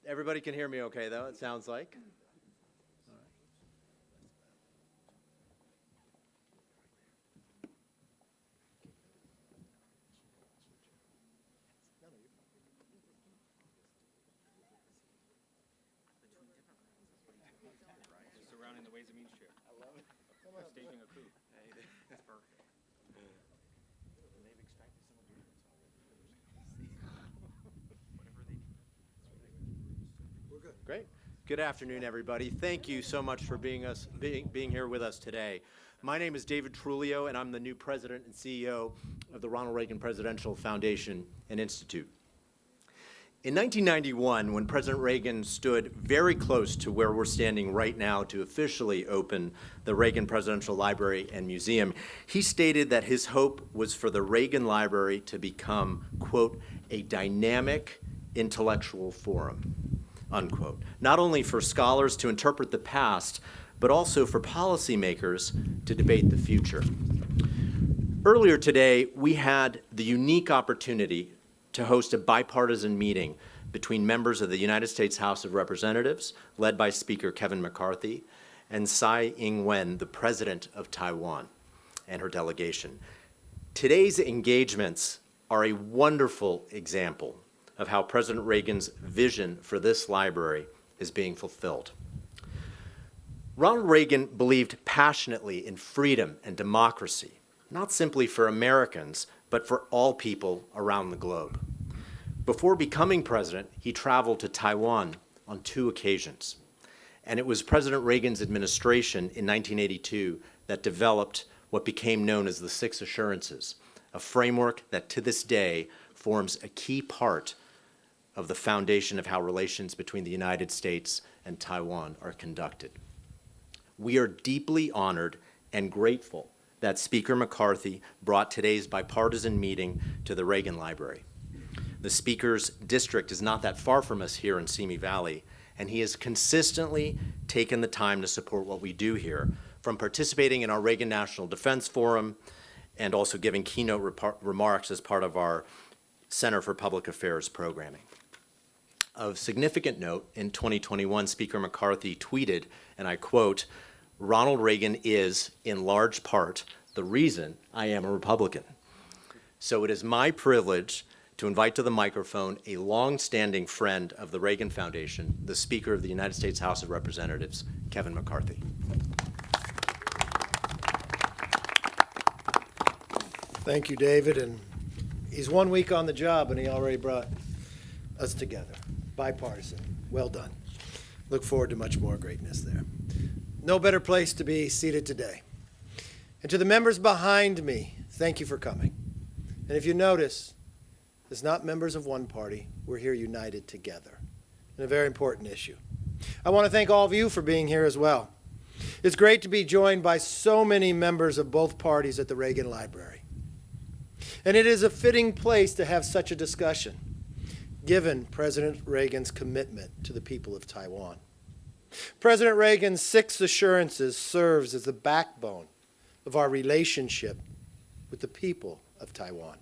Everybody can hear me okay, though, it sounds like. Surrounding the Ways and Means chair. I love it. Staging a coup. That's perfect. They've extracted some of We're good. Great. Good afternoon, everybody. Thank you so much for being here with us today. My name is David Trulio, and I'm the new president and CEO of the Ronald Reagan Presidential Foundation and Institute. In 1991, when President Reagan stood very close to where we're standing right now to officially open the Reagan Presidential Library and Museum, he stated that his hope was for the Reagan Library to become, quote, a dynamic intellectual forum, unquote, not only for scholars to interpret the past, but also for policymakers to debate the future. Earlier today, we had the unique opportunity to host a bipartisan meeting between members of the United States House of Representatives, led by Speaker Kevin McCarthy, and Tsai Ing-wen, the president of Taiwan, and her delegation. Today's engagements are a wonderful example of how President Reagan's vision for this library is being fulfilled. Ronald Reagan believed passionately in freedom and democracy, not simply for Americans, but for all people around the globe. Before becoming president, he traveled to Taiwan on 2 occasions. And it was President Reagan's administration in 1982 that developed what became known as the 6 Assurances, a framework that to this day forms a key part of the foundation of how relations between the United States and Taiwan are conducted. We are deeply honored and grateful that Speaker McCarthy brought today's bipartisan meeting to the Reagan Library. The Speaker's district is not that far from us here in Simi Valley, and he has consistently taken the time to support what we do here, from participating in our Reagan National Defense Forum and also giving keynote remarks as part of our Center for Public Affairs programming. Of significant note, in 2021, Speaker McCarthy tweeted, and I quote, "Ronald Reagan is, in large part, the reason I am a Republican." So it is my privilege to invite to the microphone a long-standing friend of the Reagan Foundation, the Speaker of the United States House of Representatives, Kevin McCarthy. Thank you, David. And he's 1 week on the job, and he already brought us together. Bipartisan. Well done. Look forward to much more greatness there. No better place to be seated today. And to the members behind me, thank you for coming. And if you notice, it's not members of one party. We're here united together in a very important issue. I want to thank all of you for being here as well. It's great to be joined by so many members of both parties at the Reagan Library. And it is a fitting place to have such a discussion, given President Reagan's commitment to the people of Taiwan. President Reagan's 6 Assurances serves as the backbone of our relationship with the people of Taiwan.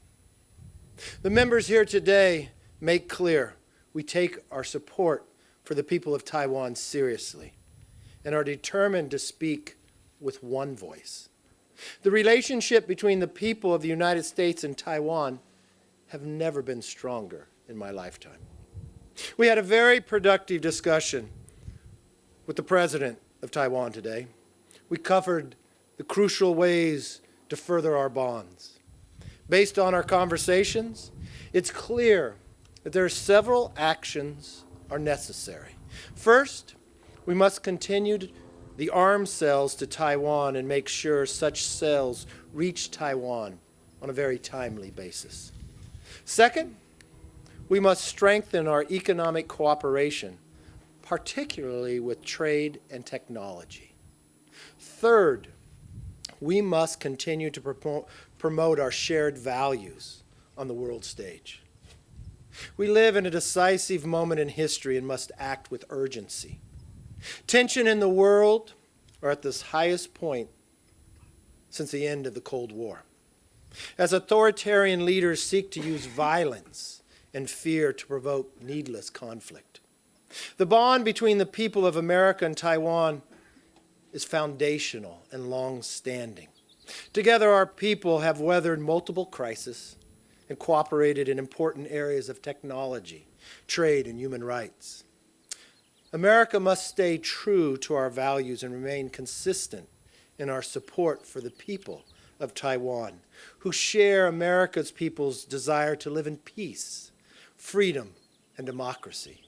The members here today make clear we take our support for the people of Taiwan seriously and are determined to speak with one voice. The relationship between the people of the United States and Taiwan have never been stronger in my lifetime. We had a very productive discussion with the president of Taiwan today. We covered the crucial ways to further our bonds. Based on our conversations, it's clear that there are several actions are necessary. First, we must continue the arms sales to Taiwan and make sure such sales reach Taiwan on a very timely basis. Second, we must strengthen our economic cooperation, particularly with trade and technology. Third, we must continue to promote our shared values on the world stage. We live in a decisive moment in history and must act with urgency. Tension in the world are at this highest point since the end of the Cold War. As authoritarian leaders seek to use violence and fear to provoke needless conflict. The bond between the people of America and Taiwan is foundational and long-standing. Together, our people have weathered multiple crises and cooperated in important areas of technology, trade, and human rights. America must stay true to our values and remain consistent in our support for the people of Taiwan, who share America's people's desire to live in peace, freedom, and democracy.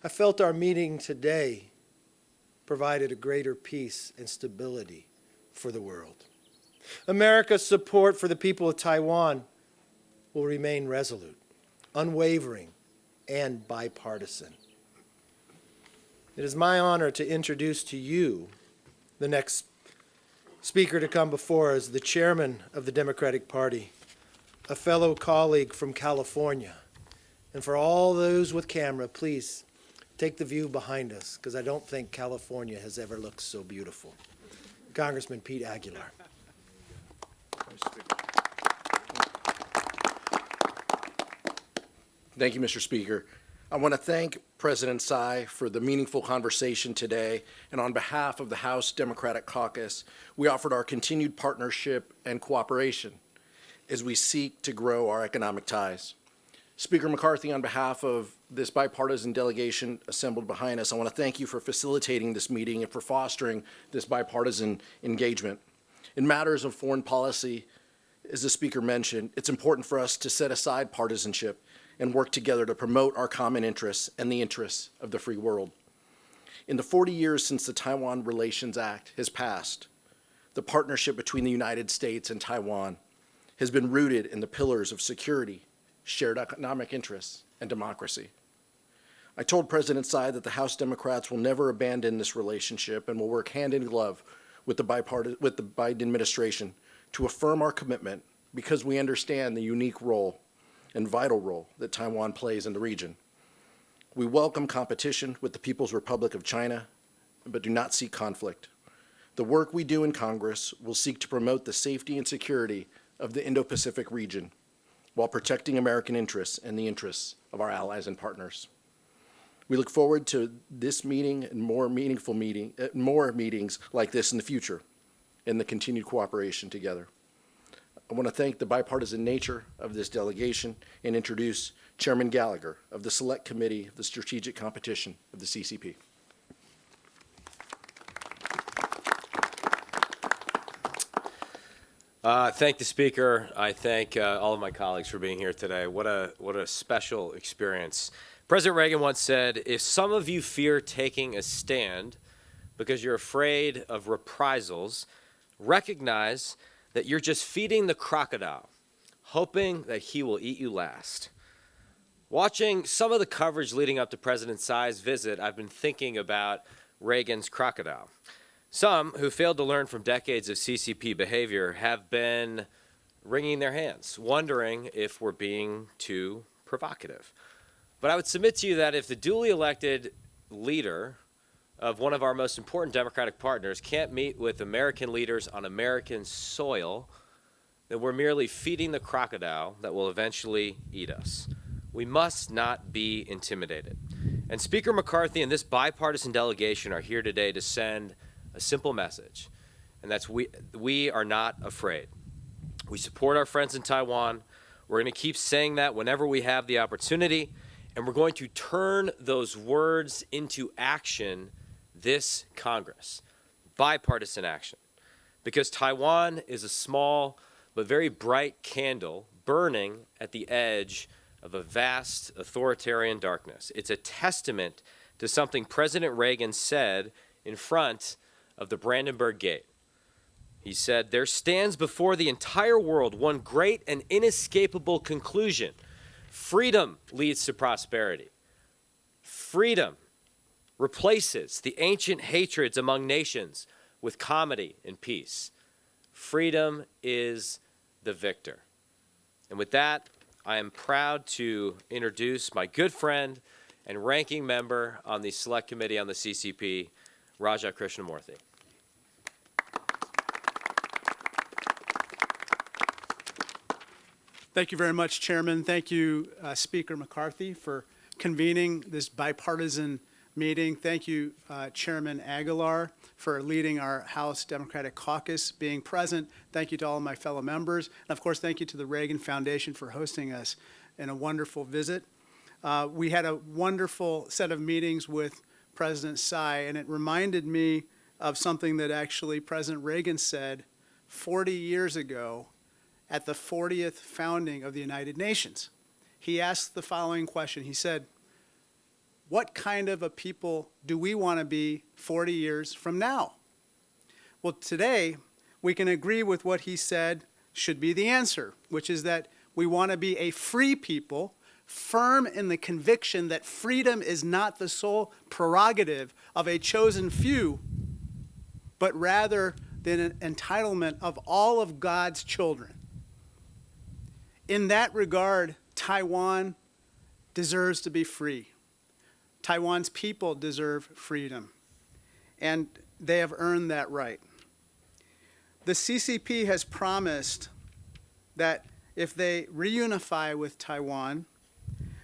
I felt our meeting today provided a greater peace and stability for the world. America's support for the people of Taiwan will remain resolute, unwavering, and bipartisan. It is my honor to introduce to you the next speaker to come before us, the chairman of the Democratic Party, a fellow colleague from California. And for all those with camera, please take the view behind us, because I don't think California has ever looked so beautiful. Congressman Pete Aguilar. Thank you, Mr. Speaker. I want to thank President Tsai for the meaningful conversation today, and on behalf of the House Democratic Caucus, we offered our continued partnership and cooperation as we seek to grow our economic ties. Speaker McCarthy, on behalf of this bipartisan delegation assembled behind us, I want to thank you for facilitating this meeting and for fostering this bipartisan engagement. In matters of foreign policy, as the Speaker mentioned, it's important for us to set aside partisanship and work together to promote our common interests and the interests of the free world. In the 40 years since the Taiwan Relations Act has passed, the partnership between the United States and Taiwan has been rooted in the pillars of security, shared economic interests, and democracy. I told President Tsai that the House Democrats will never abandon this relationship and will work hand in glove with the Biden administration to affirm our commitment, because we understand the unique role and vital role that Taiwan plays in the region. We welcome competition with the People's Republic of China, but do not seek conflict. The work we do in Congress will seek to promote the safety and security of the Indo-Pacific region while protecting American interests and the interests of our allies and partners. We look forward to this meeting and more meetings like this in the future, and the continued cooperation together. I want to thank the bipartisan nature of this delegation and introduce Chairman Gallagher of the Select Committee of the Strategic Competition of the CCP. Thank the Speaker. I thank all of my colleagues for being here today. What a special experience. President Reagan once said, if some of you fear taking a stand because you're afraid of reprisals, recognize that you're just feeding the crocodile, hoping that he will eat you last. Watching some of the coverage leading up to President Tsai's visit, I've been thinking about Reagan's crocodile. Some who failed to learn from decades of CCP behavior have been wringing their hands, wondering if we're being too provocative. But I would submit to you that if the duly elected leader of one of our most important Democratic partners can't meet with American leaders on American soil, then we're merely feeding the crocodile that will eventually eat us. We must not be intimidated. And Speaker McCarthy and this bipartisan delegation are here today to send a simple message, and that's we are not afraid. We support our friends in Taiwan. We're going to keep saying that whenever we have the opportunity, and we're going to turn those words into action this Congress, bipartisan action, because Taiwan is a small but very bright candle burning at the edge of a vast authoritarian darkness. It's a testament to something President Reagan said in front of the Brandenburg Gate. He said, there stands before the entire world one great and inescapable conclusion. Freedom leads to prosperity. Freedom replaces the ancient hatreds among nations with comedy and peace. Freedom is the victor. And with that, I am proud to introduce my good friend and ranking member on the Select Committee on the CCP, Raja Krishnamurthy. Thank you very much, Chairman. Thank you, Speaker McCarthy, for convening this bipartisan meeting. Thank you, Chairman Aguilar, for leading our House Democratic Caucus, being present. Thank you to all of my fellow members. And of course, thank you to the Reagan Foundation for hosting us in a wonderful visit. We had a wonderful set of meetings with President Tsai, and it reminded me of something that actually President Reagan said 40 years ago at the 40th founding of the United Nations. He asked the following question. He said, what kind of a people do we want to be 40 years from now? Well, today, we can agree with what he said should be the answer, which is that we want to be a free people, firm in the conviction that freedom is not the sole prerogative of a chosen few, but rather the entitlement of all of God's children. In that regard, Taiwan deserves to be free. Taiwan's people deserve freedom, and they have earned that right. The CCP has promised that if they reunify with Taiwan,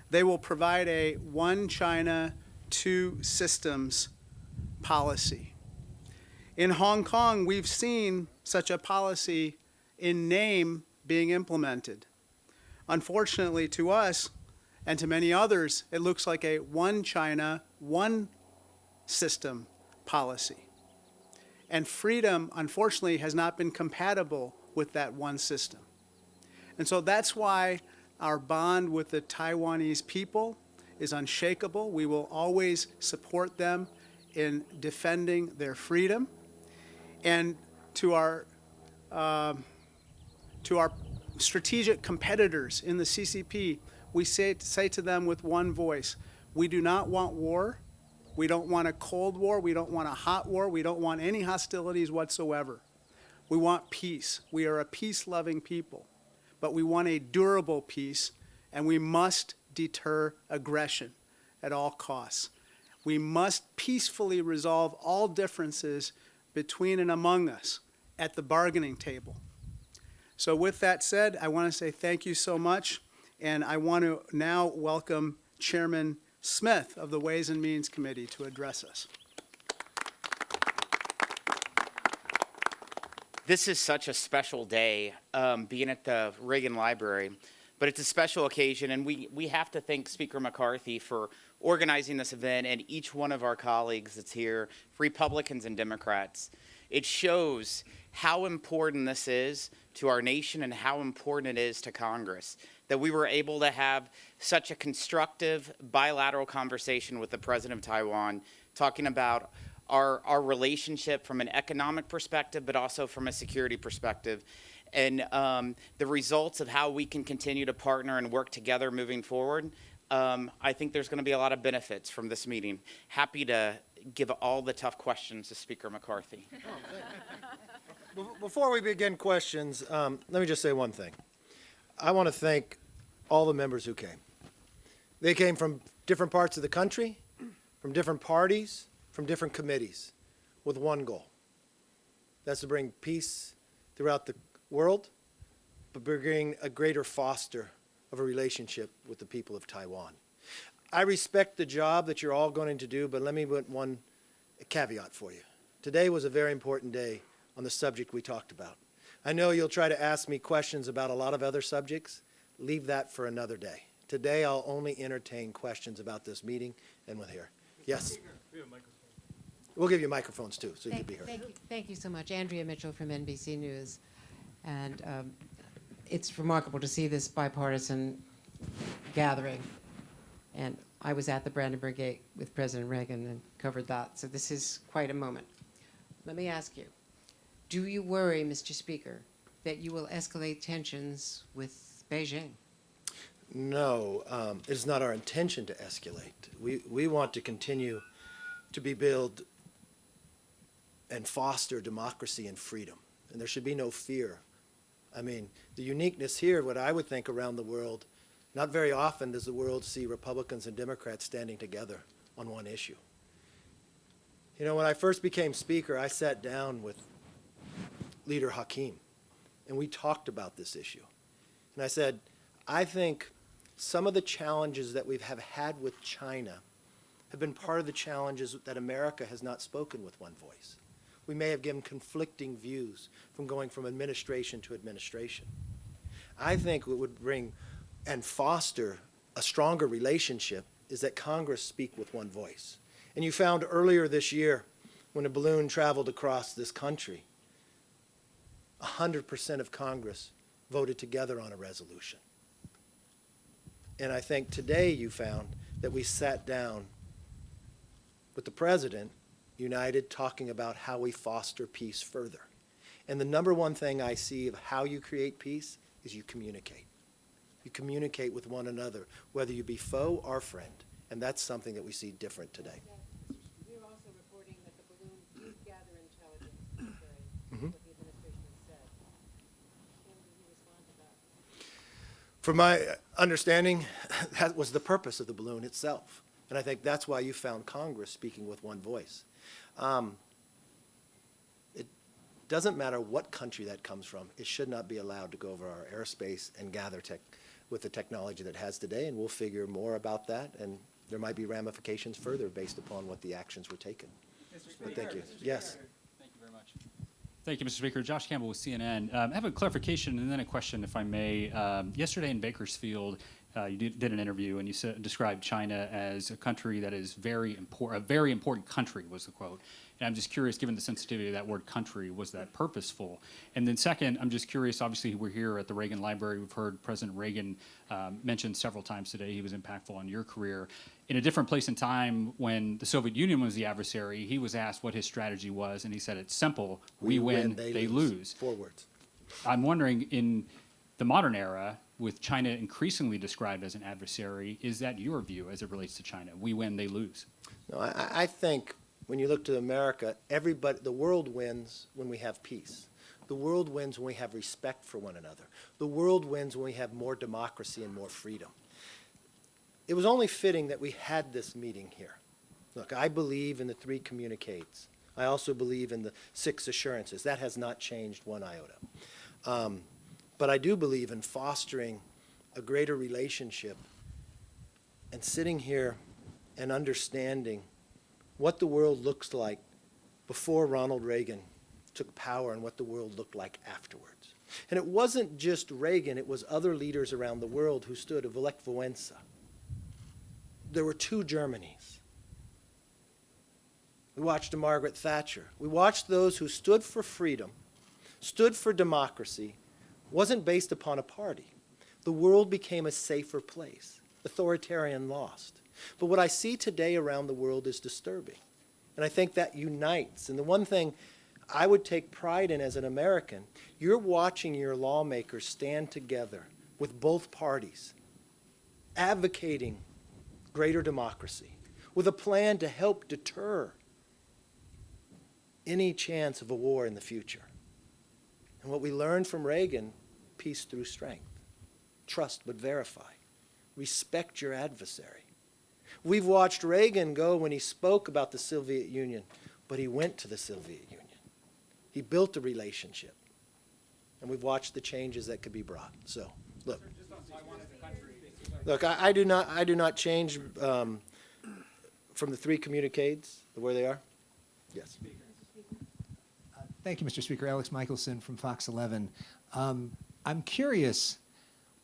they will provide a one China, two systems policy. In Hong Kong, we've seen such a policy in name being implemented. Unfortunately to us, and to many others, it looks like a one China, one system policy. And freedom, unfortunately, has not been compatible with that one system. And so that's why our bond with the Taiwanese people is unshakable. We will always support them in defending their freedom. And to our strategic competitors in the CCP, we say to them with one voice, we do not want war. We don't want a cold war. We don't want a hot war. We don't want any hostilities whatsoever. We want peace. We are a peace-loving people, but we want a durable peace, and we must deter aggression at all costs. We must peacefully resolve all differences between and among us at the bargaining table. So with that said, I want to say thank you so much. And I want to now welcome Chairman Smith of the Ways and Means Committee to address us. This is such a special day, being at the Reagan Library, but it's a special occasion, and we have to thank Speaker McCarthy for organizing this event and each one of our colleagues that's here, Republicans and Democrats. It shows how important this is to our nation and how important it is to Congress, that we were able to have such a constructive bilateral conversation with the President of Taiwan, talking about our relationship from an economic perspective, but also from a security perspective, and the results of how we can continue to partner and work together moving forward. I think there's going to be a lot of benefits from this meeting. Happy to give all the tough questions to Speaker McCarthy. Before we begin questions, let me just say one thing. I want to thank all the members who came. They came from different parts of the country, from different parties, from different committees, with one goal. That's to bring peace throughout the world, but bring a greater foster of a relationship with the people of Taiwan. I respect the job that you're all going to do, but let me put one caveat for you. Today was a very important day on the subject we talked about. I know you'll try to ask me questions about a lot of other subjects. Leave that for another day. Today I'll only entertain questions about this meeting and with here. Yes? We'll give you microphones too, so you can be heard. Thank you so much. Andrea Mitchell from NBC News. And it's remarkable to see this bipartisan gathering. And I was at the Brandenburg Gate with President Reagan and covered that. So this is quite a moment. Let me ask you, do you worry, Mr. Speaker, that you will escalate tensions with Beijing? No, it is not our intention to escalate. We want to continue to build and foster democracy and freedom. And there should be no fear. I mean, the uniqueness here, what I would think around the world, not very often does the world see Republicans and Democrats standing together on one issue. You know, when I first became Speaker, I sat down with Leader Hakeem, and we talked about this issue. And I said, I think some of the challenges that we have had with China have been part of the challenges that America has not spoken with one voice. We may have given conflicting views from going from administration to administration. I think what would bring and foster a stronger relationship is that Congress speak with one voice. And you found earlier this year, when a balloon traveled across this country, 100% of Congress voted together on a resolution. And I think today you found that we sat down with the President, united, talking about how we foster peace further. And the number one thing I see of how you create peace is you communicate. You communicate with one another, whether you be foe or friend. And that's something that we see different today. We're also reporting that the balloon did gather intelligence, what the administration has said. Can you respond to that? From my understanding, that was the purpose of the balloon itself. And I think that's why you found Congress speaking with one voice. It doesn't matter what country that comes from. It should not be allowed to go over our airspace and gather with the technology that it has today, and we'll figure more about that, and there might be ramifications further based upon what the actions were taken. But thank you. Yes. Thank you very much. Thank you, Mr. Speaker. Josh Campbell with CNN. I have a clarification and then a question, if I may. Yesterday in Bakersfield, you did an interview and you described China as a country that is a very important country, was the quote. And I'm just curious, given the sensitivity of that word country, was that purposeful? And then second, I'm just curious, obviously we're here at the Reagan Library. We've heard President Reagan mentioned several times today he was impactful on your career. In a different place and time, when the Soviet Union was the adversary, he was asked what his strategy was, and he said it's simple, we win, they lose. 4 words. I'm wondering, in the modern era, with China increasingly described as an adversary, is that your view as it relates to China? We win, they lose. No, I think when you look to America, the world wins when we have peace. The world wins when we have respect for one another. The world wins when we have more democracy and more freedom. It was only fitting that we had this meeting here. Look, I believe in the 3 communiques. I also believe in the 6 assurances. That has not changed one iota. But I do believe in fostering a greater relationship and sitting here and understanding what the world looks like before Ronald Reagan took power and what the world looked like afterwards. And it wasn't just Reagan, it was other leaders around the world who stood of Lech Wałęsa. There were 2 Germanys. We watched a Margaret Thatcher. We watched those who stood for freedom, stood for democracy, wasn't based upon a party. The world became a safer place. Authoritarian lost. But what I see today around the world is disturbing. And I think that unites. And the one thing I would take pride in as an American, you're watching your lawmakers stand together with both parties, advocating greater democracy, with a plan to help deter any chance of a war in the future. And what we learned from Reagan, peace through strength. Trust but verify. Respect your adversary. We've watched Reagan go when he spoke about the Soviet Union, but he went to the Soviet Union. He built a relationship. And we've watched the changes that could be brought. So, look. Look, I do not change from the 3 communiques, where they are. Yes. Thank you, Mr. Speaker. Alex Michelson from Fox 11. I'm curious,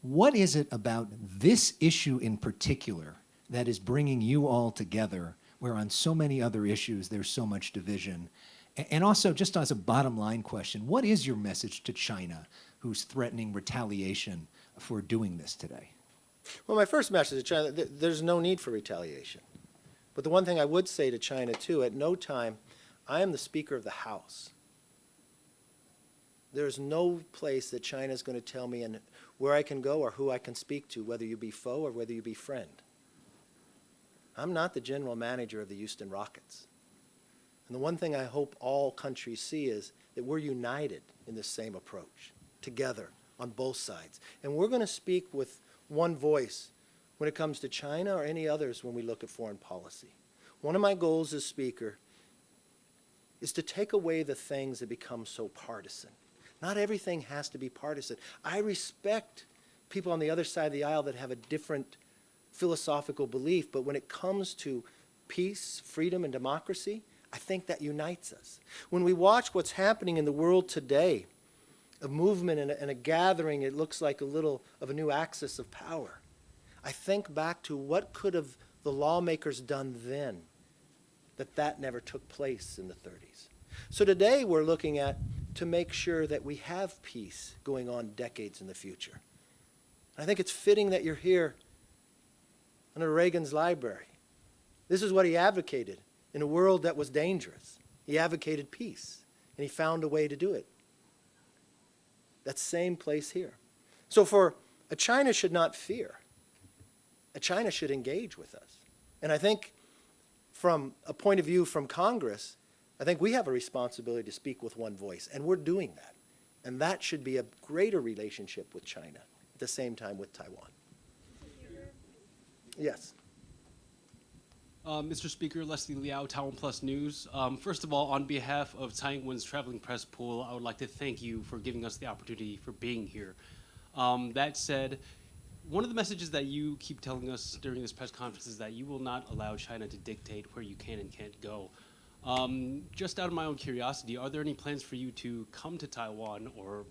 what is it about this issue in particular that is bringing you all together, where on so many other issues there's so much division? And also, just as a bottom line question, what is your message to China, who's threatening retaliation for doing this today? Well, my first message to China, there's no need for retaliation. But the one thing I would say to China, too, at no time, I am the Speaker of the House. There's no place that China is going to tell me and where I can go or who I can speak to, whether you be foe or whether you be friend. I'm not the general manager of the Houston Rockets. And the one thing I hope all countries see is that we're united in this same approach, together, on both sides. And we're going to speak with one voice when it comes to China or any others when we look at foreign policy. One of my goals as Speaker is to take away the things that become so partisan. Not everything has to be partisan. I respect people on the other side of the aisle that have a different philosophical belief, but when it comes to peace, freedom, and democracy, I think that unites us. When we watch what's happening in the world today, a movement and a gathering, it looks like a little of a new axis of power. I think back to what could have the lawmakers done then, that never took place in the 30s. So today we're looking at to make sure that we have peace going on decades in the future. I think it's fitting that you're here under Reagan's library. This is what he advocated in a world that was dangerous. He advocated peace, and he found a way to do it. That same place here. So for a China should not fear. A China should engage with us. And I think from a point of view from Congress, I think we have a responsibility to speak with one voice, and we're doing that. And that should be a greater relationship with China, at the same time with Taiwan. Yes. Mr. Speaker, Leslie Liao, Taiwan Plus News. First of all, on behalf of Taiwan's traveling press pool, I would like to thank you for giving us the opportunity for being here. That said, one of the messages that you keep telling us during this press conference is that you will not allow China to dictate where you can and can't go. Just out of my own curiosity, are there any plans for you to come to Taiwan, or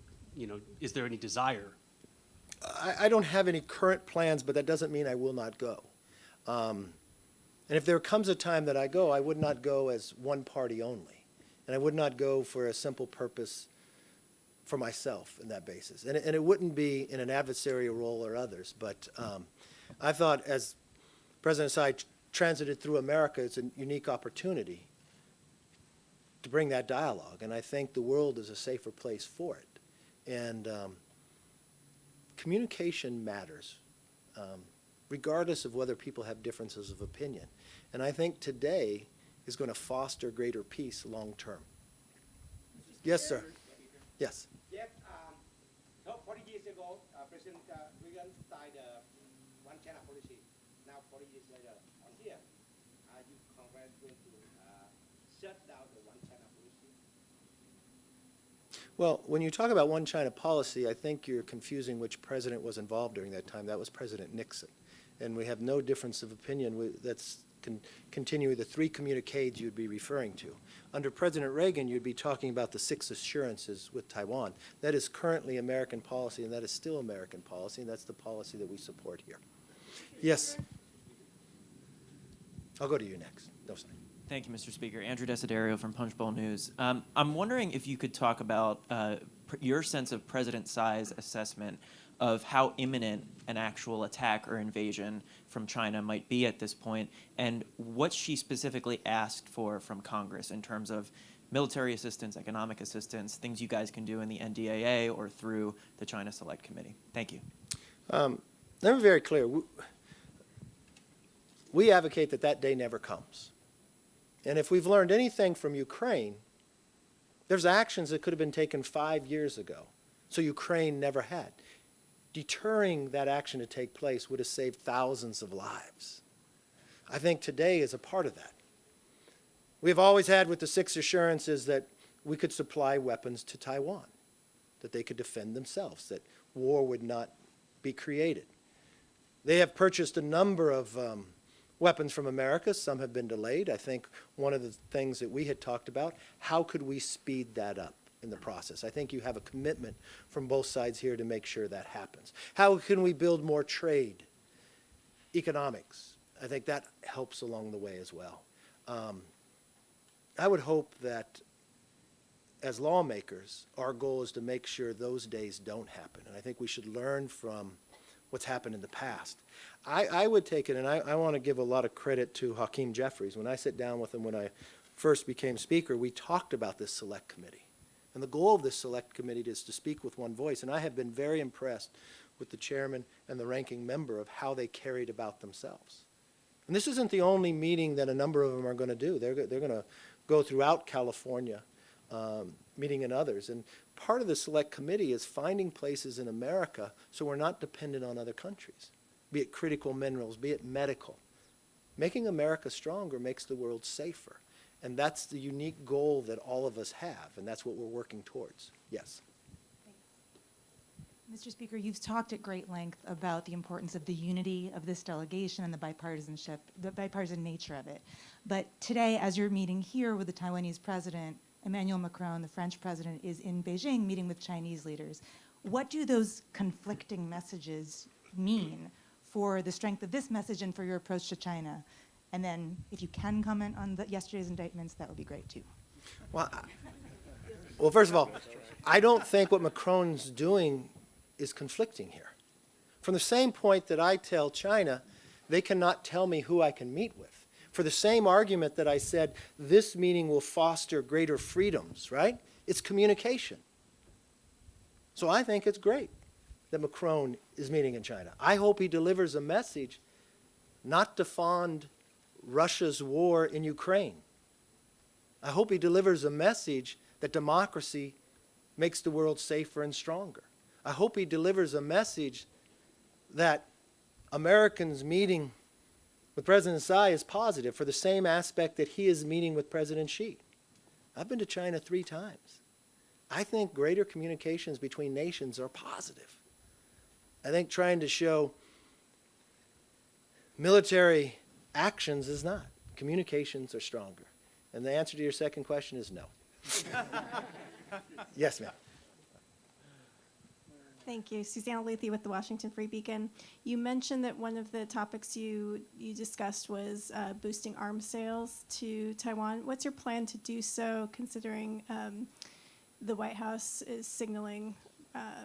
is there any desire? I don't have any current plans, but that doesn't mean I will not go. And if there comes a time that I go, I would not go as one party only. And I would not go for a simple purpose for myself in that basis. And it wouldn't be in an adversarial role or others. But I thought as President Tsai transited through America, it's a unique opportunity to bring that dialogue. And I think the world is a safer place for it. And communication matters, regardless of whether people have differences of opinion. And I think today is going to foster greater peace long term. Yes, sir. Yes. Yes. 40 years ago, President Reagan signed one China policy. Now, 40 years later, on here, are you Congress going to shut down the one China policy? Well, when you talk about one China policy, I think you're confusing which president was involved during that time. That was President Nixon. And we have no difference of opinion. That's continue the three communiques you'd be referring to. Under President Reagan, you'd be talking about the 6 assurances with Taiwan. That is currently American policy, and that is still American policy, and that's the policy that we support here. Yes. I'll go to you next. No, sorry. Thank you, Mr. Speaker. Andrew Desiderio from Punchbowl News. I'm wondering if you could talk about your sense of President Tsai's assessment of how imminent an actual attack or invasion from China might be at this point, and what she specifically asked for from Congress in terms of military assistance, economic assistance, things you guys can do in the NDAA or through the China Select Committee. Thank you. Let me be very clear. We advocate that that day never comes. And if we've learned anything from Ukraine, there's actions that could have been taken 5 years ago, so Ukraine never had. Deterring that action to take place would have saved thousands of lives. I think today is a part of that. We've always had with the 6 assurances that we could supply weapons to Taiwan, that they could defend themselves, that war would not be created. They have purchased a number of weapons from America. Some have been delayed. I think one of the things that we had talked about, how could we speed that up in the process? I think you have a commitment from both sides here to make sure that happens. How can we build more trade, economics? I think that helps along the way as well. I would hope that as lawmakers, our goal is to make sure those days don't happen. And I think we should learn from what's happened in the past. I would take it, and I want to give a lot of credit to Hakeem Jeffries. When I sat down with him when I first became Speaker, we talked about this Select Committee. And the goal of this Select Committee is to speak with one voice. And I have been very impressed with the chairman and the ranking member of how they carried about themselves. And this isn't the only meeting that a number of them are going to do. They're going to go throughout California, meeting in others. And part of the Select Committee is finding places in America so we're not dependent on other countries, be it critical minerals, be it medical. Making America stronger makes the world safer. And that's the unique goal that all of us have, and that's what we're working towards. Yes. Mr. Speaker, you've talked at great length about the importance of the unity of this delegation and the bipartisanship, the bipartisan nature of it. But today, as you're meeting here with the Taiwanese president, Emmanuel Macron, the French president, is in Beijing meeting with Chinese leaders. What do those conflicting messages mean for the strength of this message and for your approach to China? And then if you can comment on yesterday's indictments, that would be great too. Well, first of all, I don't think what Macron's doing is conflicting here. From the same point that I tell China, they cannot tell me who I can meet with. For the same argument that I said, this meeting will foster greater freedoms, right? It's communication. So I think it's great that Macron is meeting in China. I hope he delivers a message not to fund Russia's war in Ukraine. I hope he delivers a message that democracy makes the world safer and stronger. I hope he delivers a message that Americans meeting with President Tsai is positive for the same aspect that he is meeting with President Xi. I've been to China 3 times. I think greater communications between nations are positive. I think trying to show military actions is not. Communications are stronger. And the answer to your second question is no. Yes, ma'am. Thank you. Susanna Lathy with the Washington Free Beacon. You mentioned that one of the topics you discussed was boosting arms sales to Taiwan. What's your plan to do so, considering the White House is signaling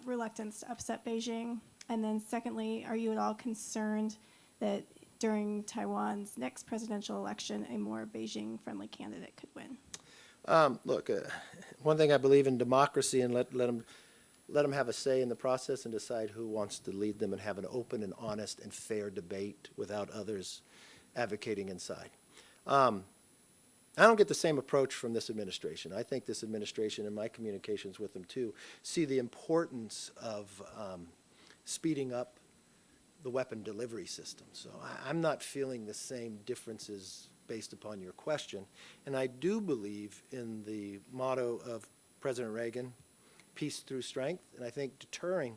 reluctance to upset Beijing? And then secondly, are you at all concerned that during Taiwan's next presidential election, a more Beijing-friendly candidate could win? Look, one thing I believe in democracy, and let them have a say in the process and decide who wants to lead them and have an open and honest and fair debate without others advocating inside. I don't get the same approach from this administration. I think this administration, and my communications with them too, see the importance of speeding up the weapon delivery system. So I'm not feeling the same differences based upon your question. And I do believe in the motto of President Reagan, peace through strength, and I think deterring.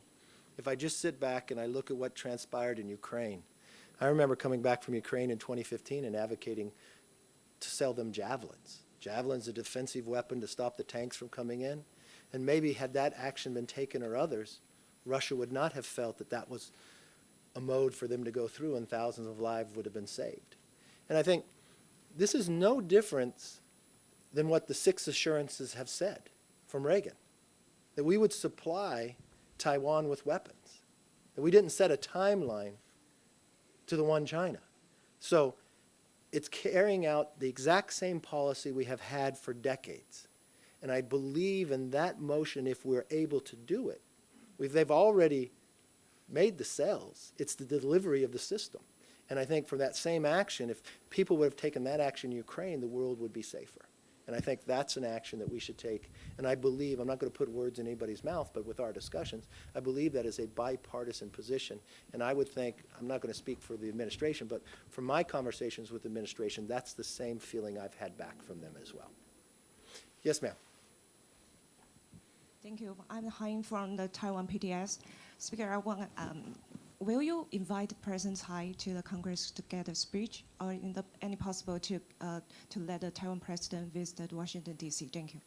If I just sit back and I look at what transpired in Ukraine, I remember coming back from Ukraine in 2015 and advocating to sell them javelins. Javelins, a defensive weapon to stop the tanks from coming in. And maybe had that action been taken or others, Russia would not have felt that that was a mode for them to go through and thousands of lives would have been saved. And I think this is no different than what the 6 assurances have said from Reagan, that we would supply Taiwan with weapons, that we didn't set a timeline to the one China. So it's carrying out the exact same policy we have had for decades. And I believe in that motion if we're able to do it. They've already made the sales. It's the delivery of the system. And I think for that same action, if people would have taken that action in Ukraine, the world would be safer. And I think that's an action that we should take. And I believe, I'm not going to put words in anybody's mouth, but with our discussions, I believe that is a bipartisan position. And I would think, I'm not going to speak for the administration, but from my conversations with the administration, that's the same feeling I've had back from them as well. Yes, ma'am. Thank you. I'm Hein from the Taiwan PTS. Speaker, I want will you invite President Tsai to the Congress to get a speech, or any possible to let the Taiwan president visit Washington, D.C.? Thank you.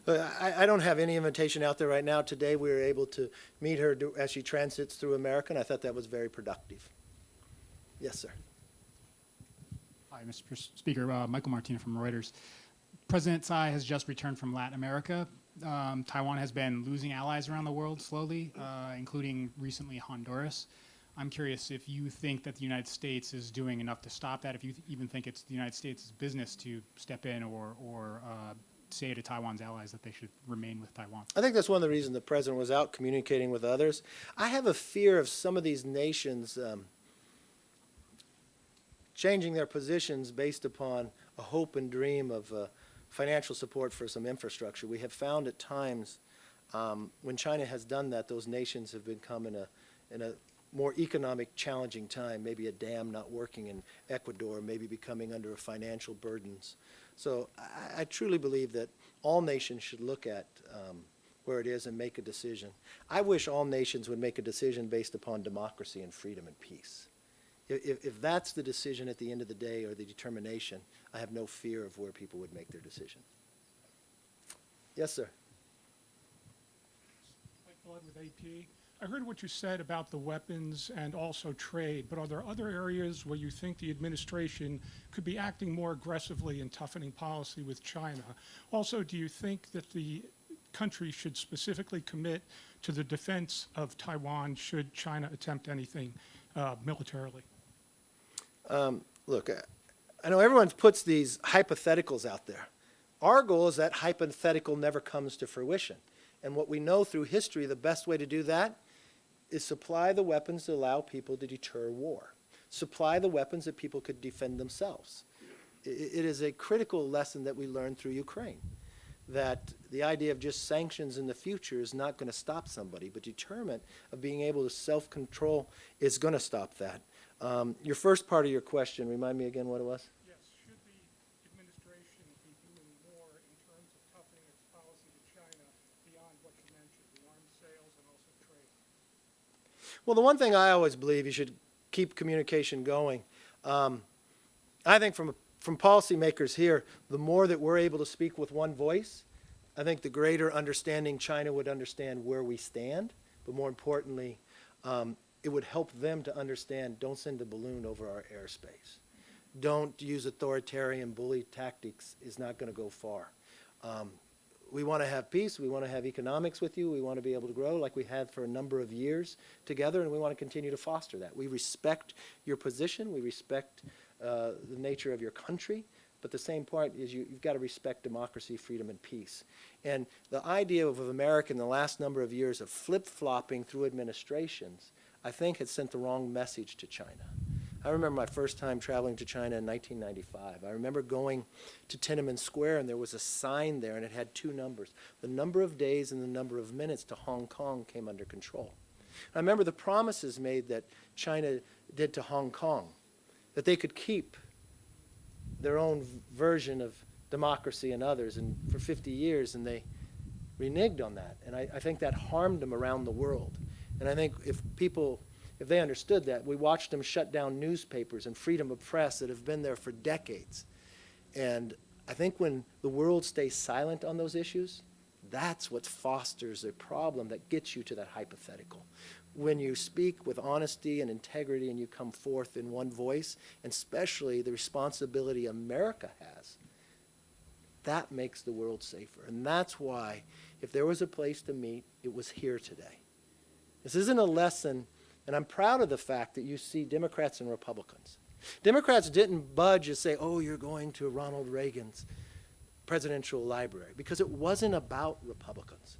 I don't have any invitation out there right now. Today we were able to meet her as she transits through America, and I thought that was very productive. Yes, sir. Hi, Mr. Speaker. Michael Martina from Reuters. President Tsai has just returned from Latin America. Taiwan has been losing allies around the world slowly, including recently Honduras. I'm curious if you think that the United States is doing enough to stop that, if you even think it's the United States' business to step in or say to Taiwan's allies that they should remain with Taiwan. I think that's one of the reasons the president was out communicating with others. I have a fear of some of these nations changing their positions based upon a hope and dream of financial support for some infrastructure. We have found at times when China has done that, those nations have become in a more economic challenging time, maybe a dam not working in Ecuador, maybe becoming under financial burdens. So I truly believe that all nations should look at where it is and make a decision. I wish all nations would make a decision based upon democracy and freedom and peace. If that's the decision at the end of the day, or the determination, I have no fear of where people would make their decision. Yes, sir. Mike Blood with AP. I heard what you said about the weapons and also trade, but are there other areas where you think the administration could be acting more aggressively in toughening policy with China? Also, do you think that the country should specifically commit to the defense of Taiwan should China attempt anything militarily? Look, I know everyone puts these hypotheticals out there. Our goal is that hypothetical never comes to fruition. And what we know through history, the best way to do that is supply the weapons that allow people to deter war. Supply the weapons that people could defend themselves. It is a critical lesson that we learned through Ukraine, that the idea of just sanctions in the future is not going to stop somebody, but deterrent of being able to self-control is going to stop that. Your first part of your question, remind me again what it was? Yes, should the administration be doing more in terms of toughening its policy to China beyond what you mentioned, the arms sales and also trade? Well, the one thing I always believe, you should keep communication going. I think from policymakers here, the more that we're able to speak with one voice, I think the greater understanding China would understand where we stand, but more importantly, it would help them to understand, don't send a balloon over our airspace. Don't use authoritarian bully tactics, is not going to go far. We want to have peace, we want to have economics with you, we want to be able to grow like we had for a number of years together, and we want to continue to foster that. We respect your position, we respect the nature of your country, but the same part is you've got to respect democracy, freedom, and peace. And the idea of America in the last number of years of flip-flopping through administrations, I think has sent the wrong message to China. I remember my first time traveling to China in 1995. I remember going to Tiananmen Square, and there was a sign there, and it had two numbers. The number of days and the number of minutes to Hong Kong came under control. I remember the promises made that China did to Hong Kong, that they could keep their own version of democracy and others, and for 50 years, and they reneged on that. And I think that harmed them around the world. And I think if they understood that, we watched them shut down newspapers and freedom of press that have been there for decades. And I think when the world stays silent on those issues, that's what fosters a problem that gets you to that hypothetical. When you speak with honesty and integrity and you come forth in one voice, and especially the responsibility America has, that makes the world safer. And that's why, if there was a place to meet, it was here today. This isn't a lesson, and I'm proud of the fact that you see Democrats and Republicans. Democrats didn't budge and say, oh, you're going to Ronald Reagan's Presidential Library, because it wasn't about Republicans.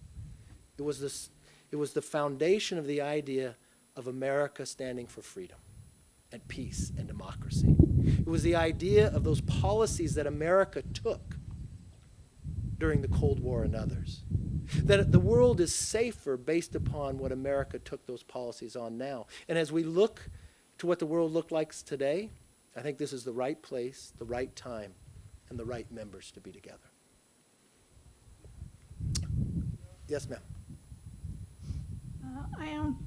It was the foundation of the idea of America standing for freedom and peace and democracy. It was the idea of those policies that America took during the Cold War and others. That the world is safer based upon what America took those policies on now. And as we look to what the world looks like today, I think this is the right place, the right time, and the right members to be together. Yes, ma'am. I am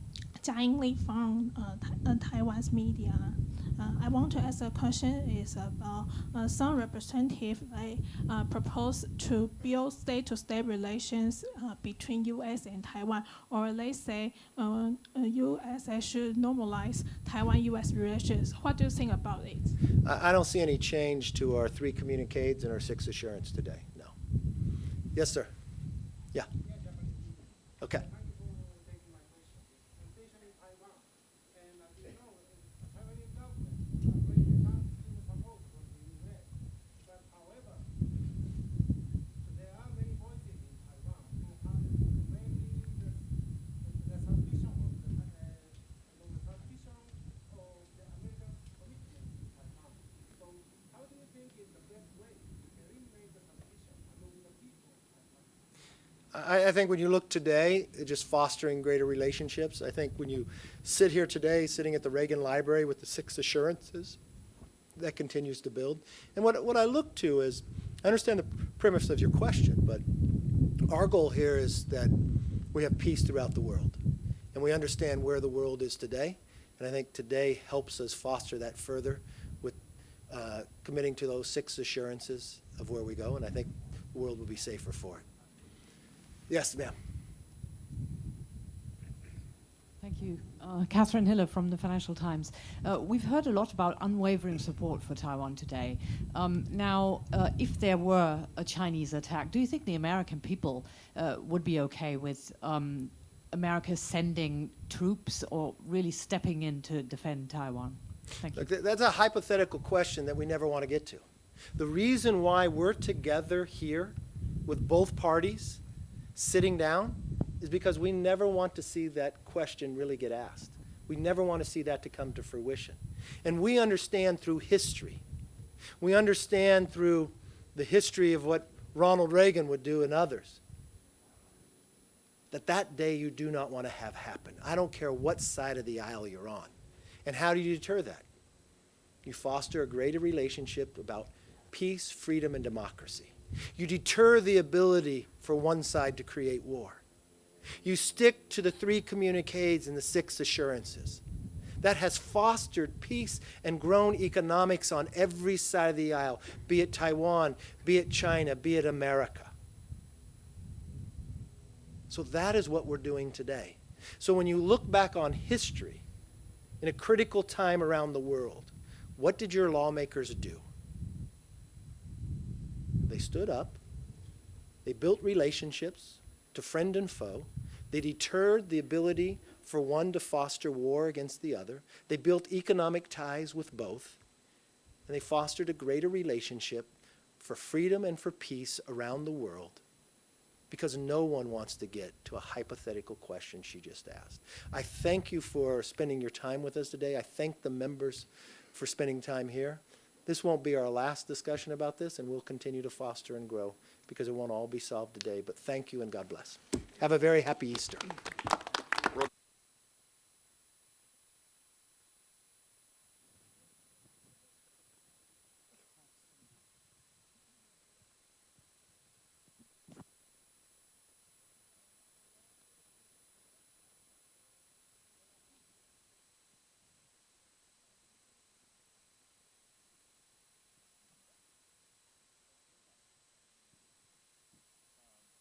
Jiang Li from Taiwan's media. I want to ask a question is about some representative propose to build state-to-state relations between U.S. and Taiwan, or they say U.S. should normalize Taiwan-U.S. relations. What do you think about it? I don't see any change to our 3 communiques and our 6 assurance today, no. Yes, sir. Yeah. Okay. I think when you look today, just fostering greater relationships, I think when you sit here today, sitting at the Reagan Library with the 6 assurances, that continues to build. And what I look to is, I understand the premise of your question, but Our goal here is that we have peace throughout the world, and we understand where the world is today, and I think today helps us foster that further with committing to those 6 assurances of where we go, and I think the world will be safer for it. Yes, ma'am. Thank you. Catherine Hiller from the Financial Times. We've heard a lot about unwavering support for Taiwan today. Now, if there were a Chinese attack, do you think the American people would be okay with America sending troops or really stepping in to defend Taiwan? Thank you. Look, that's a hypothetical question that we never want to get to. The reason why we're together here with both parties sitting down is because we never want to see that question really get asked. We never want to see that to come to fruition. And we understand through history. We understand through the history of what Ronald Reagan would do and others, that day you do not want to have happen. I don't care what side of the aisle you're on. And how do you deter that? You foster a greater relationship about peace, freedom, and democracy. You deter the ability for one side to create war. You stick to the 3 communiques and the 6 assurances. That has fostered peace and grown economics on every side of the aisle, be it Taiwan, be it China, be it America. So that is what we're doing today. So when you look back on history, in a critical time around the world, what did your lawmakers do? They stood up. They built relationships to friend and foe. They deterred the ability for one to foster war against the other. They built economic ties with both. And they fostered a greater relationship for freedom and for peace around the world, because no one wants to get to a hypothetical question she just asked. I thank you for spending your time with us today. I thank the members for spending time here. This won't be our last discussion about this, and we'll continue to foster and grow because it won't all be solved today. But thank you and God bless. Have a very happy Easter.